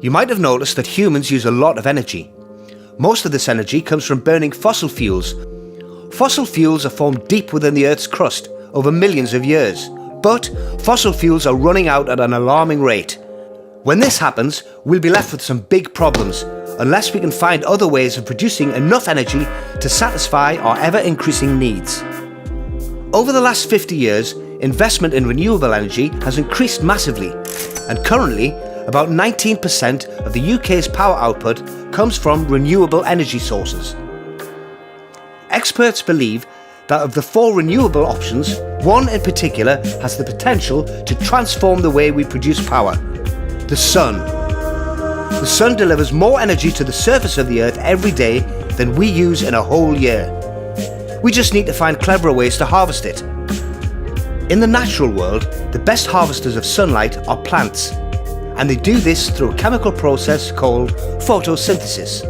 You might have noticed that humans use a lot of energy. Most of this energy comes from burning fossil fuels. Fossil fuels are formed deep within the Earth's crust over millions of years, but fossil fuels are running out at an alarming rate. When this happens, we'll be left with some big problems, unless we can find other ways of producing enough energy to satisfy our ever-increasing needs. Over the last 50 years, investment in renewable energy has increased massively, and currently, about 19% of the UK's power output comes from renewable energy sources. Experts believe that of the 4 renewable options, one in particular has the potential to transform the way we produce power: the sun. The sun delivers more energy to the surface of the Earth every day than we use in a whole year. We just need to find cleverer ways to harvest it. In the natural world, the best harvesters of sunlight are plants, and they do this through a chemical process called photosynthesis.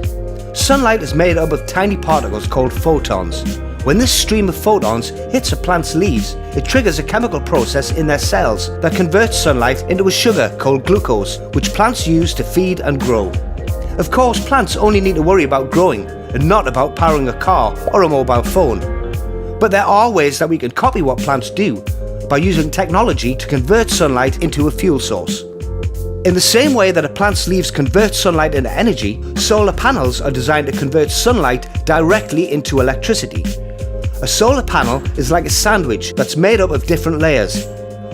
Sunlight is made up of tiny particles called photons. When this stream of photons hits a plant's leaves, it triggers a chemical process in their cells that converts sunlight into a sugar called glucose, which plants use to feed and grow. Of course, plants only need to worry about growing and not about powering a car or a mobile phone. But there are ways that we can copy what plants do by using technology to convert sunlight into a fuel source. In the same way that a plant's leaves convert sunlight into energy, solar panels are designed to convert sunlight directly into electricity. A solar panel is like a sandwich that's made up of different layers.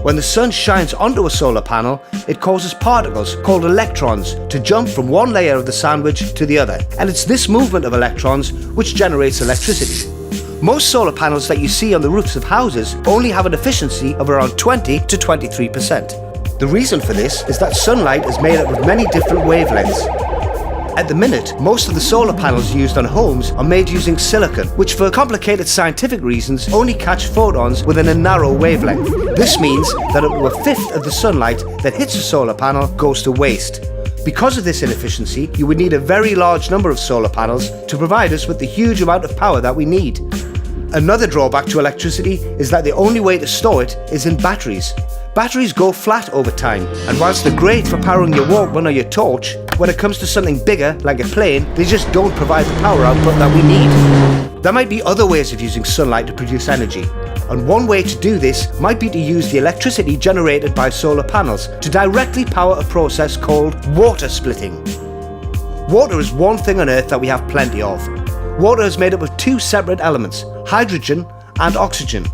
When the sun shines onto a solar panel, it causes particles called electrons to jump from one layer of the sandwich to the other, and it's this movement of electrons which generates electricity. Most solar panels that you see on the roofs of houses only have an efficiency of around 20 to 23%. The reason for this is that sunlight is made up of many different wavelengths. At the minute, most of the solar panels used on homes are made using silicon, which for complicated scientific reasons only catch photons within a narrow wavelength. This means that up to a fifth of the sunlight that hits a solar panel goes to waste. Because of this inefficiency, you would need a very large number of solar panels to provide us with the huge amount of power that we need. Another drawback to electricity is that the only way to store it is in batteries. Batteries go flat over time, and whilst they're great for powering your Walkman or your torch, when it comes to something bigger, like a plane, they just don't provide the power output that we need. There might be other ways of using sunlight to produce energy, and one way to do this might be to use the electricity generated by solar panels to directly power a process called water splitting. Water is one thing on Earth that we have plenty of. Water is made up of 2 separate elements, hydrogen and oxygen.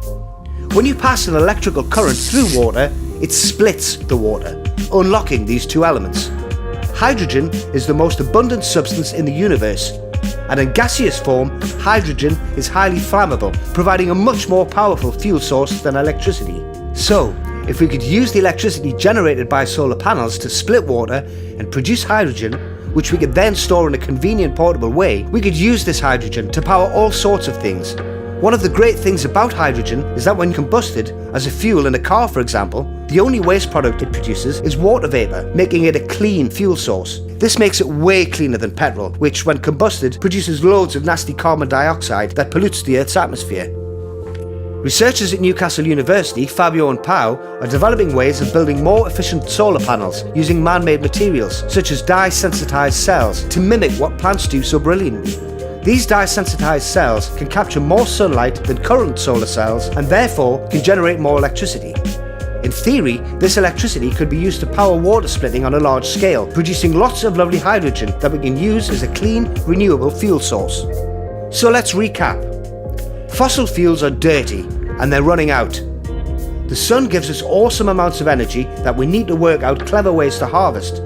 When you pass an electrical current through water, it splits the water, unlocking these 2 elements. Hydrogen is the most abundant substance in the universe, and in gaseous form, hydrogen is highly flammable, providing a much more powerful fuel source than electricity. So, if we could use the electricity generated by solar panels to split water and produce hydrogen, which we could then store in a convenient portable way, we could use this hydrogen to power all sorts of things. One of the great things about hydrogen is that when combusted, as a fuel in a car for example, the only waste product it produces is water vapour, making it a clean fuel source. This makes it way cleaner than petrol, which when combusted produces loads of nasty carbon dioxide that pollutes the Earth's atmosphere. Researchers at Newcastle University, Fabio and Pau, are developing ways of building more efficient solar panels using man-made materials, such as dye-sensitised cells, to mimic what plants do so brilliantly. These dye-sensitised cells can capture more sunlight than current solar cells and therefore can generate more electricity. In theory, this electricity could be used to power water splitting on a large scale, producing lots of lovely hydrogen that we can use as a clean, renewable fuel source. So let's recap. Fossil fuels are dirty and they're running out. The sun gives us awesome amounts of energy that we need to work out clever ways to harvest.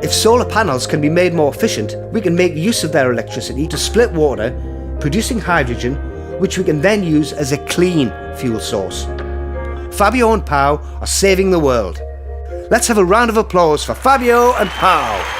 If solar panels can be made more efficient, we can make use of their electricity to split water, producing hydrogen, which we can then use as a clean fuel source. Fabio and Pau are saving the world. Let's have a round of applause for Fabio and Pau.